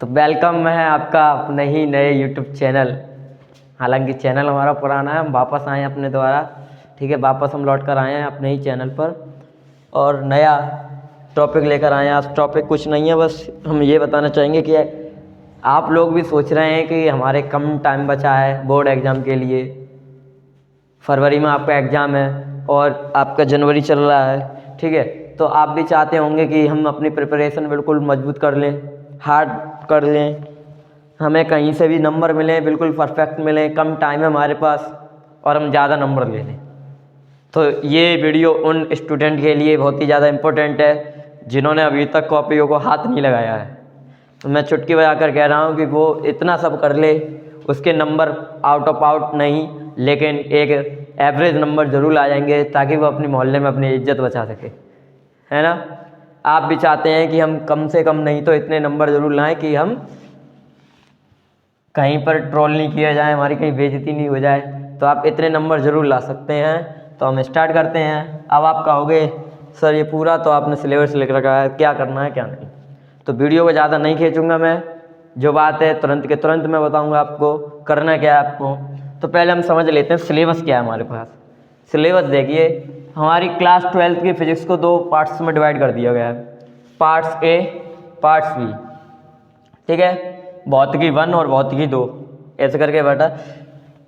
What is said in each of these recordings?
तो वेलकम है आपका अपने ही नए यूट्यूब चैनल। हालांकि चैनल हमारा पुराना है, हम वापस आए हैं अपने द्वारा। ठीक है, वापस हम लौट कर आए हैं अपने ही चैनल पर और नया टॉपिक लेकर आए हैं। आज टॉपिक कुछ नहीं है, बस हम ये बताना चाहेंगे कि आप लोग भी सोच रहे हैं कि हमारे कम टाइम बचा है बोर्ड एग्ज़ाम के लिए। फरवरी में आपका एग्ज़ाम है और आपका जनवरी चल रहा है। ठीक है, तो आप भी चाहते होंगे कि हम अपनी प्रिपरेशन बिल्कुल मजबूत कर लें, हार्ड कर लें, हमें कहीं से भी नंबर मिलें, बिल्कुल परफेक्ट मिलें, कम टाइम है हमारे पास और हम ज़्यादा नंबर ले लें। तो ये वीडियो उन स्टूडेंट के लिए बहुत ही ज़्यादा इम्पोर्टेंट है जिन्होंने अभी तक कॉपियों को हाथ नहीं लगाया है। तो मैं चुटकी बजा कर कह रहा हूँ कि वो इतना सब कर ले, उसके नंबर आउट ऑफ आउट नहीं, लेकिन एक एवरेज नंबर ज़रूर आ जाएंगे ताकि वो अपनी मोहल्ले में अपनी इज्जत बचा सके, है ना। आप भी चाहते हैं कि हम कम से कम नहीं तो इतने नंबर ज़रूर लाएं कि हम कहीं पर ट्रोल नहीं किया जाए, हमारी कहीं बेइज्जती नहीं हो जाए। तो आप इतने नंबर ज़रूर ला सकते हैं। तो हम स्टार्ट करते हैं। अब आप कहोगे सर ये पूरा तो आपने सिलेबस लिख रखा है, क्या करना है क्या नहीं। तो वीडियो को ज़्यादा नहीं खींचूंगा मैं, जो बात है तुरंत के तुरंत मैं बताऊंगा आपको करना क्या है आपको। तो पहले हम समझ लेते हैं सिलेबस क्या है हमारे पास। सिलेबस देखिए, हमारी क्लास 12th की फिजिक्स को 2 पार्ट्स में डिवाइड कर दिया गया है, पार्ट्स ए पार्ट्स बी। ठीक है, भौतिकी 1 और भौतिकी 2 ऐसे करके बेटा।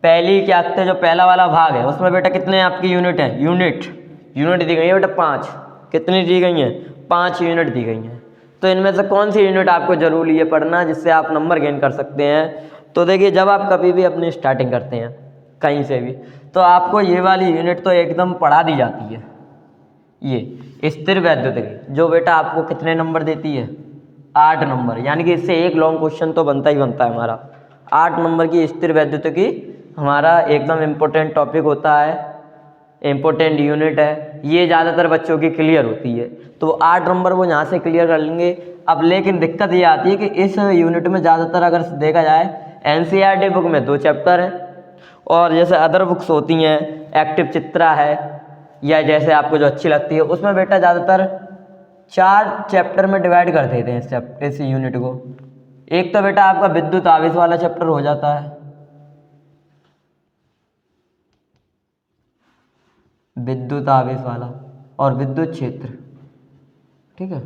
पहली क्या कहते हैं, जो पहला वाला भाग है उसमें बेटा कितने आपकी यूनिट हैं, यूनिट दी गई है बेटा 5। कितनी दी गई हैं, 5 यूनिट दी गई हैं। तो इनमें से कौन सी यूनिट आपको जरूरी है पढ़ना जिससे आप नंबर गेन कर सकते हैं। तो देखिए, जब आप कभी भी अपनी स्टार्टिंग करते हैं कहीं से भी, तो आपको ये वाली यूनिट तो एकदम पढ़ा दी जाती है। ये स्थिर वैद्युतिकी जो बेटा आपको कितने नंबर देती है, 8 नंबर। यानी कि इससे एक लॉन्ग क्वेश्चन तो बनता ही बनता है हमारा। 8 नंबर की स्थिर वैद्युतिकी हमारा एकदम इम्पोर्टेंट टॉपिक होता है, इम्पोर्टेंट यूनिट है। ये ज़्यादातर बच्चों की क्लियर होती है, तो 8 नंबर वो यहाँ से क्लियर कर लेंगे। अब लेकिन दिक्कत ये आती है कि इस यूनिट में ज़्यादातर अगर देखा जाए NCERT बुक में 2 चैप्टर हैं, और जैसे अदर बुक्स होती हैं, एक्टिव चित्रा है या जैसे आपको जो अच्छी लगती है, उसमें बेटा ज़्यादातर 4 चैप्टर में डिवाइड कर देते हैं इस यूनिट को। एक तो बेटा आपका विद्युत आवेश वाला चैप्टर हो जाता है, विद्युत आवेश वाला, और विद्युत क्षेत्र। ठीक है,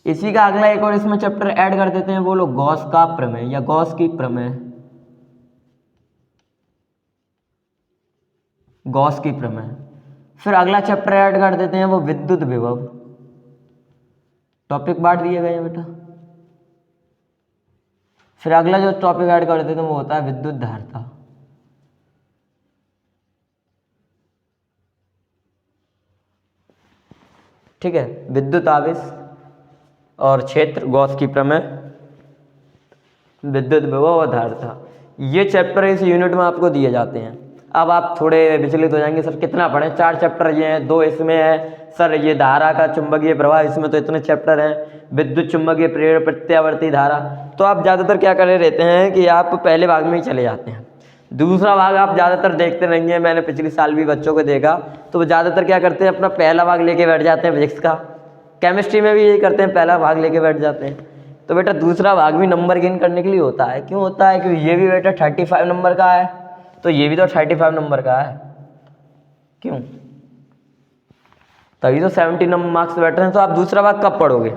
इसी का अगला एक और इसमें चैप्टर ऐड कर देते हैं, वो लोग गॉस का प्रमेय या गॉस की प्रमेय, गॉस की प्रमेय। फिर अगला चैप्टर ऐड कर देते हैं वो विद्युत विभव। टॉपिक बांट दिए गए हैं बेटा। फिर अगला जो टॉपिक ऐड कर देते हैं वो होता है विद्युत धारिता। ठीक है, विद्युत आवेश और क्षेत्र, गॉस की प्रमेय, विद्युत विभव और धारिता, ये चैप्टर इस यूनिट में आपको दिए जाते हैं। अब आप थोड़े विचलित हो जाएंगे, सर कितना पढ़ें, 4 चैप्टर ये हैं, 2 इसमें है, सर ये धारा का चुंबकीय प्रवाह इसमें तो इतने चैप्टर हैं, विद्युत चुंबकीय प्रेरण प्रत्यावर्ती धारा। तो आप ज़्यादातर क्या करे रहते हैं कि आप पहले भाग में ही चले जाते हैं, दूसरा भाग आप ज़्यादातर देखते नहीं हैं। मैंने पिछले साल भी बच्चों को देखा, तो वो ज़्यादातर क्या करते हैं, अपना पहला भाग लेके बैठ जाते हैं फिजिक्स का। केमिस्ट्री में भी यही करते हैं, पहला भाग लेके बैठ जाते हैं। तो बेटा दूसरा भाग भी नंबर गेन करने के लिए होता है। क्यों होता है, क्योंकि ये भी बेटा 35 नंबर का है, तो ये भी तो 35 नंबर का है। क्यों, तभी तो 70 मार्क्स बैठ रहे हैं। तो आप दूसरा भाग कब पढ़ोगे,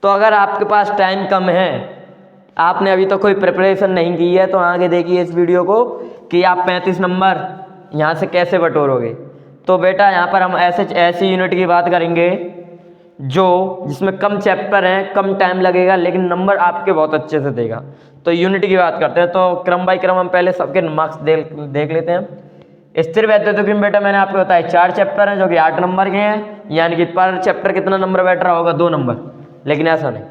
तो अगर आपके पास टाइम कम है, आपने अभी तक कोई प्रिपरेशन नहीं की है, तो आगे देखिए इस वीडियो को कि आप 35 नंबर यहाँ से कैसे बटोरोगे। तो बेटा यहाँ पर हम ऐसी यूनिट की बात करेंगे जो जिसमें कम चैप्टर हैं, कम टाइम लगेगा, लेकिन नंबर आपके बहुत अच्छे से देगा। तो यूनिट की बात करते हैं, तो क्रम बाई क्रम हम पहले सबके मार्क्स देख लेते हैं। स्थिर वैद्युतिकी में बेटा मैंने आपको बताया 4 चैप्टर हैं जो कि 8 नंबर के हैं, यानी कि पर चैप्टर कितना नंबर बैठ रहा होगा, 2 नंबर। लेकिन ऐसा नहीं,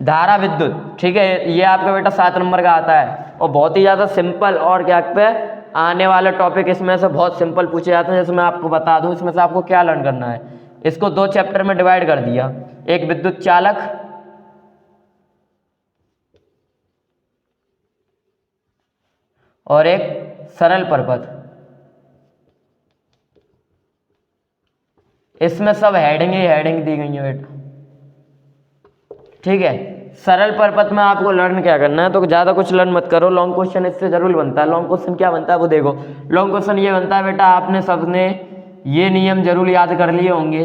धारा विद्युत, ठीक है, ये आपका बेटा 7 नंबर का आता है, और बहुत ही ज़्यादा सिंपल, और क्या पे आने वाले टॉपिक इसमें से बहुत सिंपल पूछे जाते हैं। जैसे मैं आपको बता दूं इसमें से आपको क्या लर्न करना है। इसको 2 चैप्टर में डिवाइड कर दिया, एक विद्युत चालक और एक सरल परपथ। इसमें सब हेडिंग ही हेडिंग दी गई है बेटा। ठीक है, सरल परपथ में आपको लर्न क्या करना है, तो ज़्यादा कुछ लर्न मत करो, लॉन्ग क्वेश्चन इससे जरूर बनता है। लॉन्ग क्वेश्चन क्या बनता है वो देखो। लॉन्ग क्वेश्चन ये बनता है बेटा, आपने सबने ये नियम जरूर याद कर लिए होंगे,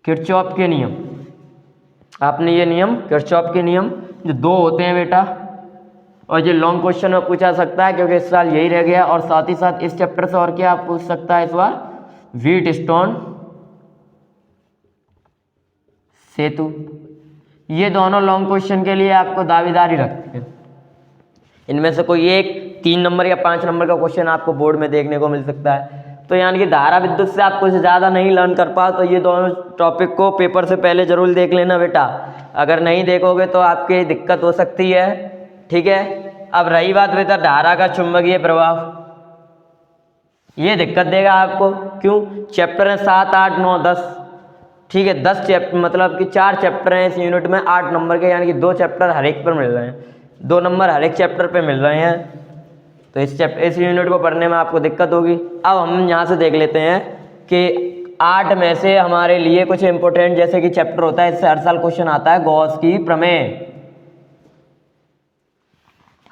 किरचॉफ के नियम। आपने ये नियम, किरचॉफ के नियम जो 2 होते हैं बेटा, और ये लॉन्ग क्वेश्चन में पूछा सकता है क्योंकि इस साल यही रह गया। और साथ ही साथ इस चैप्टर से और क्या पूछ सकता है इस बार, व्हीटस्टोन सेतु। ये दोनों लॉन्ग क्वेश्चन के लिए आपको दावेदारी रखते हैं। इनमें से कोई एक 3 नंबर या 5 नंबर का क्वेश्चन आपको बोर्ड में देखने को मिल सकता है। तो यानी कि धारा विद्युत से आप कुछ ज़्यादा नहीं लर्न कर पाओ तो ये दोनों टॉपिक को पेपर से पहले जरूर देख लेना बेटा। अगर नहीं देखोगे तो आपकी दिक्कत हो सकती है, ठीक है। अब रही बात बेटा धारा का चुंबकीय प्रभाव, ये दिक्कत देगा आपको। क्यों? चैप्टर है 7, 8, 9, 10, ठीक है। 10 चैप्टर मतलब कि 4 चैप्टर हैं इस यूनिट में 8 नंबर के, यानी कि 2 चैप्टर हर एक पर मिल रहे हैं, 2 नंबर हर एक चैप्टर पे मिल रहे हैं। तो इस यूनिट को पढ़ने में आपको दिक्कत होगी। अब हम यहाँ से देख लेते हैं कि 8 में से हमारे लिए कुछ इंपॉर्टेंट जैसे कि चैप्टर होता है, इससे हर साल क्वेश्चन आता है गॉस की प्रमेय।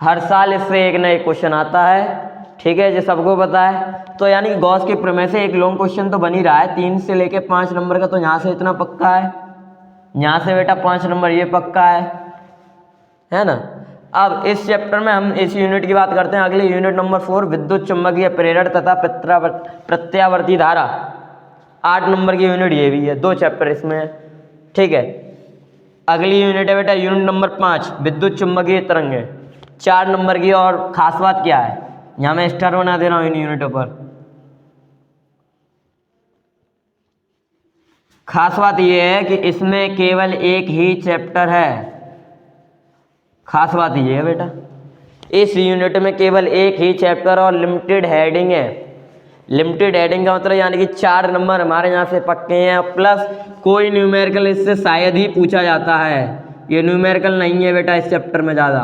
हर साल इससे एक ना एक क्वेश्चन आता है, ठीक है, जो सबको पता है। तो यानी गॉस की प्रमेय से एक लॉन्ग क्वेश्चन तो बन ही रहा है 3 से लेके 5 नंबर का। तो यहाँ से इतना पक्का है, यहाँ से बेटा 5 नंबर ये पक्का है ना। अब इस चैप्टर में हम इस यूनिट की बात करते हैं। अगले यूनिट नंबर 4 विद्युत चुम्बकीय प्रेरण तथा प्रत्यावर्ती धारा, 8 नंबर की यूनिट ये भी है, 2 चैप्टर इसमें है, ठीक है। अगली यूनिट है बेटा यूनिट नंबर 5 विद्युत चुम्बकीय तरंगें, 4 नंबर की। और खास बात क्या है, यहाँ मैं स्टार बना दे रहा हूँ इन यूनिटों पर। खास बात यह है कि इसमें केवल एक ही चैप्टर है। खास बात ये है बेटा, इस यूनिट में केवल एक ही चैप्टर और लिमिटेड हेडिंग है। लिमिटेड हेडिंग का मतलब यानी कि 4 नंबर हमारे यहाँ से पक्के हैं, प्लस कोई न्यूमेरिकल इससे शायद ही पूछा जाता है। ये न्यूमेरिकल नहीं है बेटा इस चैप्टर में ज़्यादा।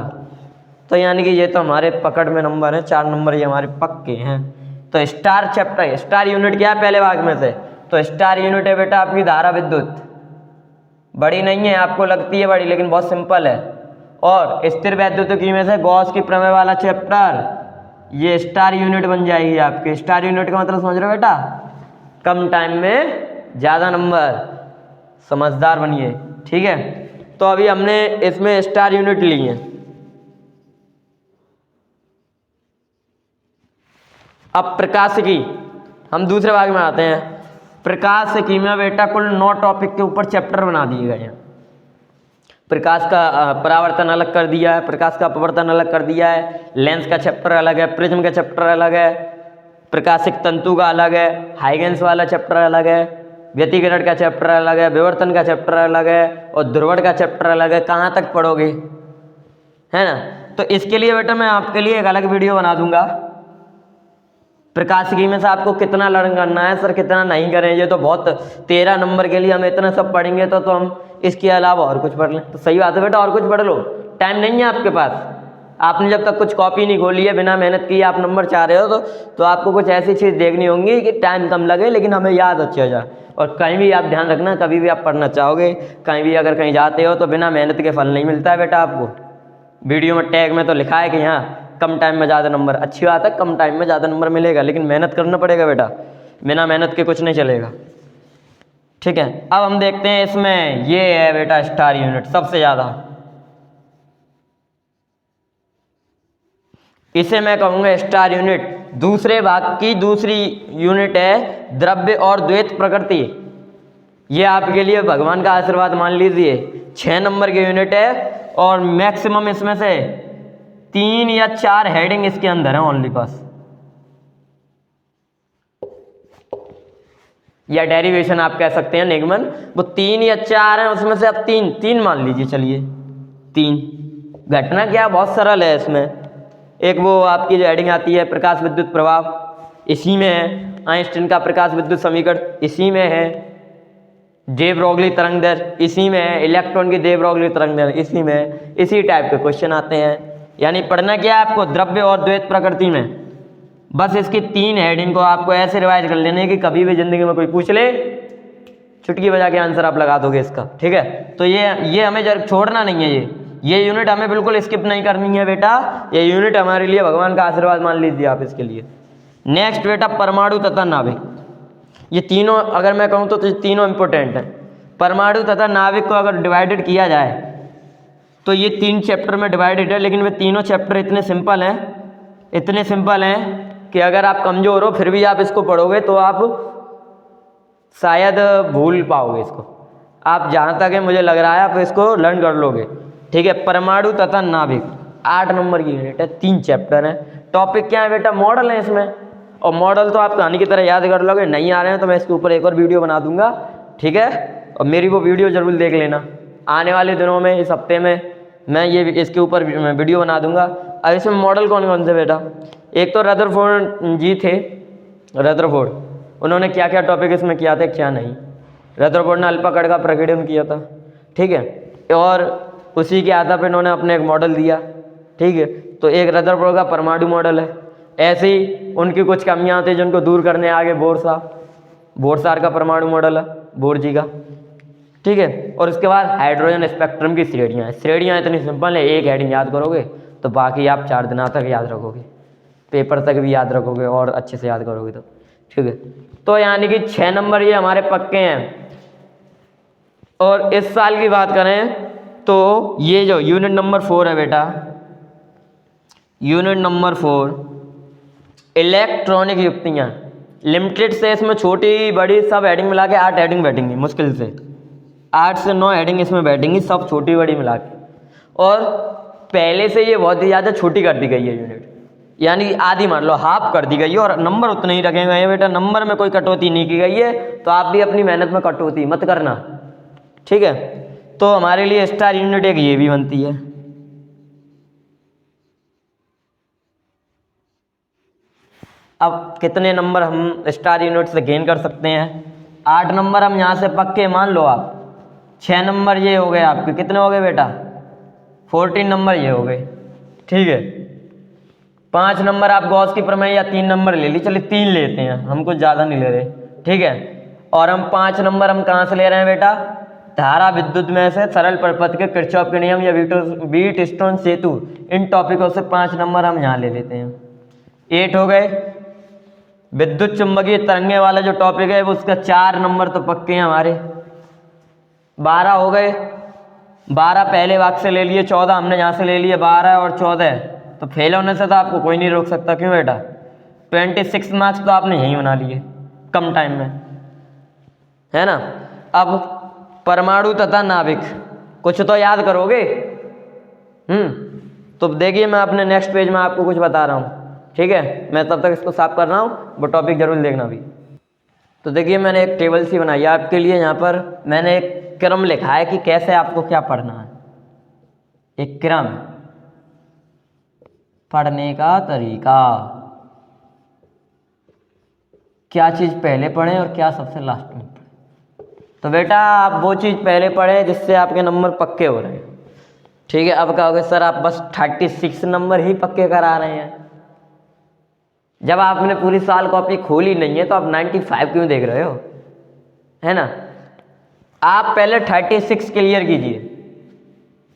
तो यानी कि ये तो हमारे पकड़ में नंबर हैं, 4 नंबर ये हमारे पक्के हैं। तो स्टार चैप्टर, स्टार यूनिट क्या है पहले भाग में से, तो स्टार यूनिट है बेटा आपकी धारा विद्युत। बड़ी नहीं है, आपको लगती है बड़ी, लेकिन बहुत सिंपल है। और स्थिर वैद्युतिकी में से गॉस की प्रमेय वाला चैप्टर, ये स्टार यूनिट बन जाएगी आपके। स्टार यूनिट का मतलब समझ रहे हो बेटा, कम टाइम में ज़्यादा नंबर। समझदार बनिए, ठीक है। तो अभी हमने इसमें स्टार यूनिट ली है। अब प्रकाशिकी, हम दूसरे भाग में आते हैं। प्रकाशिकी में बेटा कुल 9 टॉपिक के ऊपर चैप्टर बना दिए गए हैं। प्रकाश का परावर्तन अलग कर दिया है, प्रकाश का अपवर्तन अलग कर दिया है, लेंस का चैप्टर अलग है, प्रिज्म का चैप्टर अलग है, प्रकाशिक तंतु का अलग है, हाइगेंस वाला चैप्टर अलग है, व्यतिकरण का चैप्टर अलग है, विवर्तन का चैप्टर अलग है, और ध्रुवण का चैप्टर अलग है। कहाँ तक पढ़ोगे, है ना। तो इसके लिए बेटा मैं आपके लिए एक अलग वीडियो बना दूंगा। प्रकाशिकी में से आपको कितना लर्न करना है, सर कितना नहीं करें, ये तो बहुत 13 नंबर के लिए हम इतना सब पढ़ेंगे तो हम इसके अलावा और कुछ पढ़ लें। तो सही बात है बेटा, और कुछ पढ़ लो, टाइम नहीं है आपके पास। आपने जब तक कुछ कॉपी नहीं खोली है, बिना मेहनत किए आप नंबर चाह रहे हो, तो आपको कुछ ऐसी चीज़ देखनी होंगी कि टाइम कम लगे लेकिन हमें याद अच्छे हो जाए। और कहीं भी आप ध्यान रखना, कभी भी आप पढ़ना चाहोगे, कहीं भी अगर कहीं जाते हो तो बिना मेहनत के फल नहीं मिलता है बेटा आपको। वीडियो में टैग में तो लिखा है कि यहाँ कम टाइम में ज़्यादा नंबर, अच्छी बात है, कम टाइम में ज़्यादा नंबर मिलेगा, लेकिन मेहनत करना पड़ेगा बेटा, बिना मेहनत के कुछ नहीं चलेगा, ठीक है। अब हम देखते हैं इसमें, ये है बेटा स्टार यूनिट सबसे ज़्यादा। इसे मैं कहूँगा स्टार यूनिट। दूसरे भाग की दूसरी यूनिट है द्रव्य और द्वैत प्रकृति। ये आपके लिए भगवान का आशीर्वाद मान लीजिए। 6 नंबर की यूनिट है और मैक्सिमम इसमें से 3 या 4 हेडिंग इसके अंदर है ओनली पास, या डेरिवेशन आप कह सकते हैं, निगमन। वो 3 या 4 हैं, उसमें से अब 3 मान लीजिए, चलिए 3। घटना क्या, बहुत सरल है इसमें। एक वो आपकी जो हेडिंग आती है प्रकाश विद्युत प्रभाव, इसी में है। आइंस्टीन का प्रकाश विद्युत समीकरण इसी में है। डे ब्रोगली तरंग दर इसी में है। इलेक्ट्रॉन की डे ब्रोगली तरंग दर इसी में है। इसी टाइप के क्वेश्चन आते हैं। यानी पढ़ना क्या है आपको, द्रव्य और द्वैत प्रकृति में। बस इसकी 3 हेडिंग को आपको ऐसे रिवाइज कर लेने कि कभी भी जिंदगी में कोई पूछ ले चुटकी बजा के आंसर आप लगा दोगे इसका, ठीक है। तो ये हमें जरूर छोड़ना नहीं है, ये यूनिट हमें बिल्कुल स्किप नहीं करनी है बेटा, ये यूनिट हमारे लिए भगवान का आशीर्वाद मान लीजिए आप इसके लिए। नेक्स्ट बेटा परमाणु तथा नाभिक, ये तीनों अगर मैं कहूँ तो ये तीनों इंपॉर्टेंट हैं। परमाणु तथा नाभिक को अगर डिवाइडेड किया जाए तो ये 3 चैप्टर में डिवाइडेड है, लेकिन वे तीनों चैप्टर इतने सिंपल हैं कि अगर आप कमज़ोर हो फिर भी आप इसको पढ़ोगे तो आप शायद भूल पाओगे इसको। आप जहाँ तक है मुझे लग रहा है आप इसको लर्न कर लोगे, ठीक है। परमाणु तथा नाभिक 8 नंबर की यूनिट है, 3 चैप्टर हैं। टॉपिक क्या है बेटा? मॉडल है इसमें, और मॉडल तो आप कहानी की तरह याद कर लोगे। नहीं आ रहे हैं तो मैं इसके ऊपर एक और वीडियो बना दूंगा, ठीक है। और मेरी वो वीडियो जरूर देख लेना, आने वाले दिनों में इस हफ्ते में मैं ये इसके ऊपर वीडियो बना दूंगा। अब इसमें मॉडल कौन कौन से बेटा? एक तो रदरफोर्ड जी थे, रदरफोर्ड, उन्होंने क्या क्या टॉपिक इसमें किया था क्या नहीं। रदरफोर्ड ने अल्फा कण का प्रकीर्णन किया था, ठीक है, और उसी के आधार पर इन्होंने अपने एक मॉडल दिया, ठीक है। तो एक रदरफोर्ड का परमाणु मॉडल है। ऐसे ही उनकी कुछ कमियां होती जिनको दूर करने आगे बोरसार का परमाणु मॉडल है, बोर जी का, ठीक है। और उसके बाद हाइड्रोजन स्पेक्ट्रम की श्रेणियाँ हैं। श्रेणियाँ इतनी सिंपल है, एक हेडिंग याद करोगे तो बाकी आप 4 दिन तक याद रखोगे, पेपर तक भी याद रखोगे और अच्छे से याद करोगे तो, ठीक है। तो यानी कि 6 नंबर ये हमारे पक्के हैं। और इस साल की बात करें तो ये जो यूनिट नंबर 4 है बेटा, यूनिट नंबर 4 इलेक्ट्रॉनिक युक्तियाँ, लिमिटेड से इसमें छोटी बड़ी सब हेडिंग मिला के 8 हेडिंग बैठेंगी, मुश्किल से 8 से 9 हेडिंग इसमें बैठेंगी, सब छोटी बड़ी मिला के। और पहले से ये बहुत ही ज़्यादा छोटी कर दी गई है यूनिट, यानी आधी मान लो हाफ कर दी गई है, और नंबर उतने ही रखे गए हैं बेटा, नंबर में कोई कटौती नहीं की गई है। तो आप भी अपनी मेहनत में कटौती मत करना, ठीक है। तो हमारे लिए स्टार यूनिट एक ये भी बनती है। अब कितने नंबर हम स्टार यूनिट से गेन कर सकते हैं? 8 नंबर हम यहाँ से पक्के मान लो आप, 6 नंबर ये हो गए आपके, कितने हो गए बेटा? 14 नंबर ये हो गए, ठीक है। 5 नंबर आप गॉस की प्रमेय या 3 नंबर ले ली, चलिए 3 लेते हैं, हम कुछ ज़्यादा नहीं ले रहे, ठीक है। और हम 5 नंबर हम कहाँ से ले रहे हैं बेटा? धारा विद्युत में से सरल प्रपथ के किरचॉफ के नियम या व्हीटस्टोन सेतु, इन टॉपिकों से 5 नंबर हम यहाँ ले लेते हैं। 8 हो गए। विद्युत चुंबकीय तरंगे वाला जो टॉपिक है वो उसका 4 नंबर तो पक्के हैं हमारे। 12 हो गए। 12 पहले भाग से ले लिए, 14 हमने यहाँ से ले लिए, 12 और 14 तो फेल होने से तो आपको कोई नहीं रोक सकता, क्यों बेटा? 26 मार्क्स तो आपने यहीं बना लिए कम टाइम में, है ना। अब परमाणु तथा नाभिक कुछ तो याद करोगे, तो देखिए मैं अपने नेक्स्ट पेज में आपको कुछ बता रहा हूँ, ठीक है। मैं तब तक इसको साफ कर रहा हूँ, वो टॉपिक जरूर देखना भी। तो देखिए मैंने एक टेबल सी बनाई है आपके लिए, यहाँ पर मैंने एक क्रम लिखा है कि कैसे आपको क्या पढ़ना है, एक क्रम पढ़ने का तरीका, क्या चीज़ पहले पढ़ें और क्या सबसे लास्ट में पढ़ें। तो बेटा आप वो चीज़ पहले पढ़ें जिससे आपके नंबर पक्के हो रहे हैं, ठीक है। अब कहोगे सर आप बस 36 नंबर ही पक्के करा रहे हैं, जब आपने पूरी साल कॉपी खोली नहीं है तो आप 95 क्यों देख रहे हो, है ना। आप पहले 36 क्लियर कीजिए,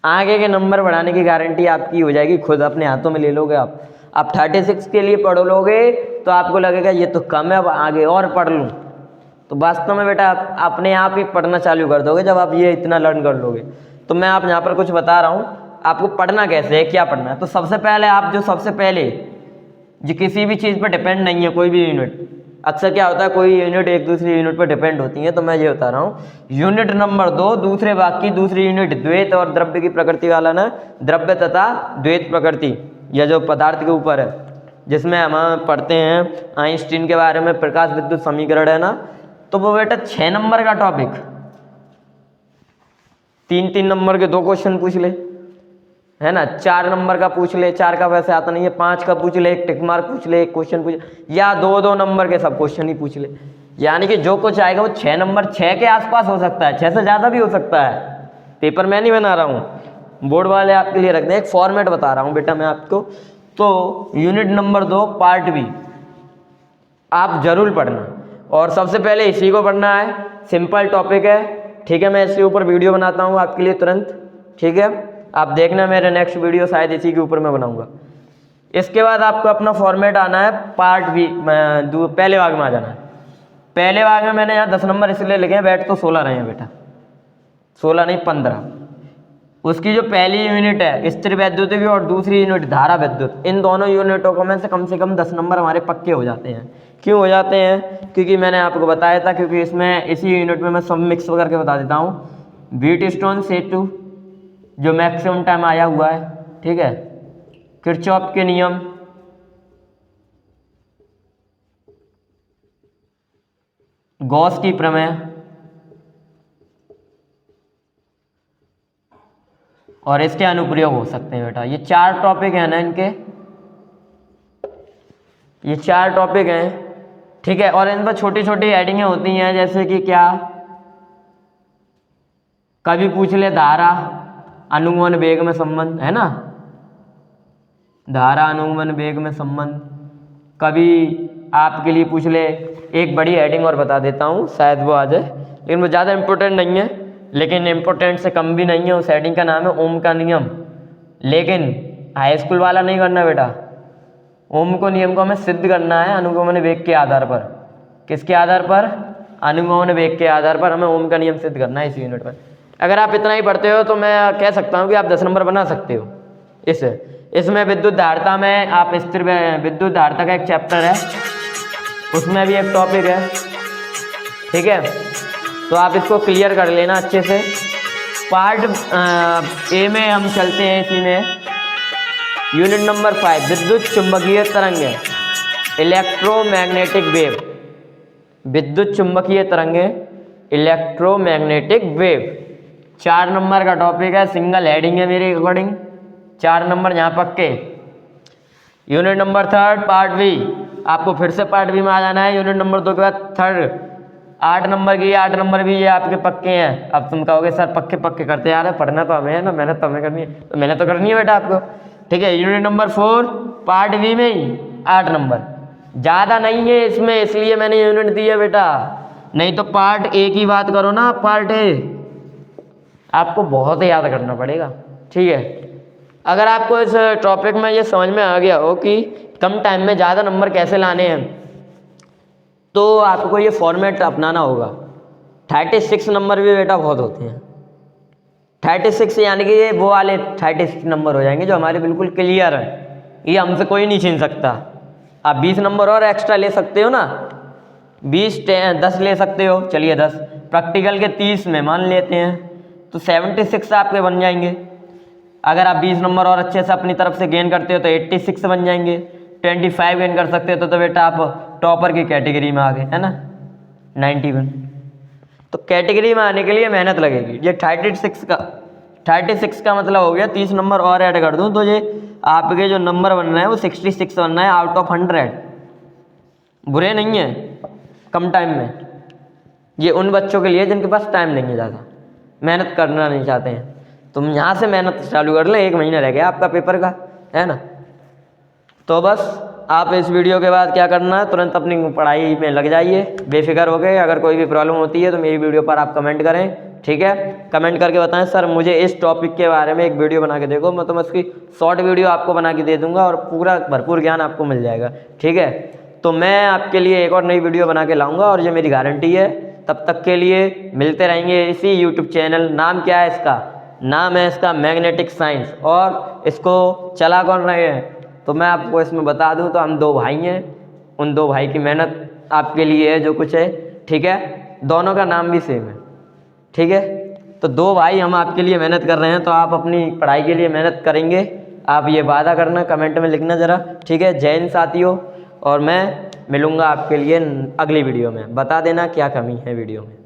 आगे के नंबर बढ़ाने की गारंटी आपकी हो जाएगी, खुद अपने हाथों में ले लोगे आप 36 के लिए पढ़ लोगे तो आपको लगेगा ये तो कम है, अब आगे और पढ़ लूँ। तो वास्तव में बेटा आप अपने आप ही पढ़ना चालू कर दोगे जब आप ये इतना लर्न कर लोगे। तो मैं आप यहाँ पर कुछ बता रहा हूँ आपको पढ़ना कैसे है, क्या पढ़ना है। तो सबसे पहले आप जो सबसे पहले जो किसी भी चीज़ पर डिपेंड नहीं है, कोई भी यूनिट, अक्सर क्या होता है कोई यूनिट एक दूसरी यूनिट पर डिपेंड होती है, तो मैं ये बता रहा हूँ। यूनिट नंबर 2 दूसरे भाग की दूसरी यूनिट द्वैत और द्रव्य की प्रकृति वाला ना, द्रव्य तथा द्वैत प्रकृति, यह जो पदार्थ के ऊपर है, जिसमें हम पढ़ते हैं आइंस्टीन के बारे में, प्रकाश विद्युत समीकरण है ना, तो वो बेटा 6 नंबर का टॉपिक 3-3 नंबर के 2 क्वेश्चन पूछ ले, है ना। 4 नंबर का पूछ ले, 4 का वैसे आता नहीं है, 5 का पूछ ले, एक टिक मार्क पूछ ले, एक क्वेश्चन पूछ, या 2-2 नंबर के सब क्वेश्चन ही पूछ ले। यानी कि जो कुछ आएगा वो 6 नंबर 6 के आसपास हो सकता है, 6 से ज़्यादा भी हो सकता है। पेपर मैं नहीं बना रहा हूँ, बोर्ड वाले आपके लिए रख दें, एक फॉर्मेट बता रहा हूँ बेटा मैं आपको। तो यूनिट नंबर 2 पार्ट बी आप जरूर पढ़ना। और सबसे पहले इसी को पढ़ना है, सिंपल टॉपिक है, ठीक है। मैं इसके ऊपर वीडियो बनाता हूँ आपके लिए तुरंत, ठीक है। आप देखना मेरे नेक्स्ट वीडियो शायद इसी के ऊपर मैं बनाऊँगा। इसके बाद आपको अपना फॉर्मेट आना है, पार्ट भी पहले भाग में आ जाना है। पहले भाग में मैंने यहाँ 10 नंबर इसलिए लिखे हैं, बैठ तो 16 रहे हैं बेटा, 16 नहीं 15। उसकी जो पहली यूनिट है स्थिर वैद्युत भी और दूसरी यूनिट धारा वैद्युत, इन दोनों यूनिटों को में से कम 10 नंबर हमारे पक्के हो जाते हैं। क्यों हो जाते हैं? क्योंकि मैंने आपको बताया था, क्योंकि इसमें इसी यूनिट में मैं सब मिक्स करके बता देता हूँ। व्हीटस्टोन सेतु जो मैक्सिमम टाइम आया हुआ है, ठीक है। किरचॉफ के नियम, गॉस की प्रमेय और इसके अनुप्रयोग हो सकते हैं बेटा। ये 4 टॉपिक हैं ना इनके, ये 4 टॉपिक हैं, ठीक है। और इन पर छोटी छोटी हेडिंगें होती हैं, जैसे कि क्या, कभी पूछ ले धारा अनुगमन वेग में संबंध, है ना, धारा अनुगमन वेग में संबंध। कभी आपके लिए पूछ ले, एक बड़ी हेडिंग और बता देता हूँ, शायद वो आ जाए, लेकिन वो ज़्यादा इम्पोर्टेंट नहीं है, लेकिन इम्पोर्टेंट से कम भी नहीं है। उस हेडिंग का नाम है ओम का नियम, लेकिन हाई स्कूल वाला नहीं करना बेटा। ओम को नियम को हमें सिद्ध करना है अनुगमन वेग के आधार पर। किसके आधार पर? अनुगमन वेग के आधार पर हमें ओम का नियम सिद्ध करना है इस यूनिट में। अगर आप इतना ही पढ़ते हो तो मैं कह सकता हूँ कि आप 10 नंबर बना सकते हो। इसमें विद्युत धारिता में आप स्थिर विद्युत धारिता का एक चैप्टर है, उसमें भी एक टॉपिक है, ठीक है। तो आप इसको क्लियर कर लेना अच्छे से। पार्ट ए में हम चलते हैं, इसी में यूनिट नंबर 5 विद्युत चुंबकीय तरंगें, इलेक्ट्रोमैग्नेटिक वेव। विद्युत चुंबकीय तरंगें, इलेक्ट्रोमैग्नेटिक वेव 4 नंबर का टॉपिक है, सिंगल हेडिंग है मेरे अकॉर्डिंग, 4 नंबर यहाँ पक्के। यूनिट नंबर 3 पार्ट बी, आपको फिर से पार्ट बी में आ जाना है। यूनिट नंबर 2 के बाद 3 8 नंबर की, 8 नंबर भी ये आपके पक्के हैं। अब तुम कहोगे सर पक्के करते यार, पढ़ना तो हमें है ना, मेहनत तो हमें करनी है, तो मेहनत तो करनी है बेटा आपको, ठीक है। यूनिट नंबर 4 पार्ट बी में ही 8 नंबर, ज़्यादा नहीं है इसमें, इसलिए मैंने यूनिट दी है बेटा। नहीं तो पार्ट ए की बात करो ना, पार्ट ए आपको बहुत याद करना पड़ेगा, ठीक है। अगर आपको इस टॉपिक में ये समझ में आ गया हो कि कम टाइम में ज़्यादा नंबर कैसे लाने हैं, तो आपको ये फॉर्मेट अपनाना होगा। 36 नंबर भी बेटा बहुत होते हैं, 36 यानी कि ये वो वाले 36 नंबर हो जाएंगे जो हमारे बिल्कुल क्लियर है, ये हमसे कोई नहीं छीन सकता। आप 20 नंबर और एक्स्ट्रा ले सकते हो ना, 10 ले सकते हो, चलिए 10, प्रैक्टिकल के 30 में मान लेते हैं, तो 76 आपके बन जाएंगे। अगर आप 20 नंबर और अच्छे से अपनी तरफ से गेन करते हो तो 86 बन जाएंगे। 25 गेन कर सकते हो तो बेटा आप टॉपर की कैटेगरी में आ गए, है ना, 91। तो कैटेगरी में आने के लिए मेहनत लगेगी। ये 36 का मतलब हो गया 30 नंबर और ऐड कर दूं तो ये आपके जो नंबर बन रहे हैं वो 66 बन रहे हैं आउट ऑफ 100। बुरे नहीं है कम टाइम में, ये उन बच्चों के लिए जिनके पास टाइम नहीं है, ज़्यादा मेहनत करना नहीं चाहते हैं। तुम यहाँ से मेहनत चालू कर ले, 1 महीना रह गया आपका पेपर का, है ना। तो बस आप इस वीडियो के बाद क्या करना है, तुरंत अपनी पढ़ाई में लग जाइए, बेफिक्र हो गए। अगर कोई भी प्रॉब्लम होती है तो मेरी वीडियो पर आप कमेंट करें, ठीक है। कमेंट करके बताएं सर मुझे इस टॉपिक के बारे में एक वीडियो बना के देखो, मैं उसकी शॉर्ट वीडियो आपको बना के दे दूंगा और पूरा भरपूर ज्ञान आपको मिल जाएगा, ठीक है। तो मैं आपके लिए एक और नई वीडियो बना के लाऊंगा और ये मेरी गारंटी है। तब तक के लिए मिलते रहेंगे इसी यूट्यूब चैनल, नाम क्या है इसका, नाम है इसका मैग्नेटिक साइंस। और इसको चला कौन रहे हैं तो मैं आपको इसमें बता दूं तो हम 2 भाई हैं, उन 2 भाई की मेहनत आपके लिए है जो कुछ है, ठीक है। दोनों का नाम भी सेम है, ठीक है। तो 2 भाई हम आपके लिए मेहनत कर रहे हैं, तो आप अपनी पढ़ाई के लिए मेहनत करेंगे, आप ये वादा करना, कमेंट में लिखना ज़रा, ठीक है। जय हिंद साथियों, और मैं मिलूँगा आपके लिए अगली वीडियो में। बता देना क्या कमी है वीडियो में।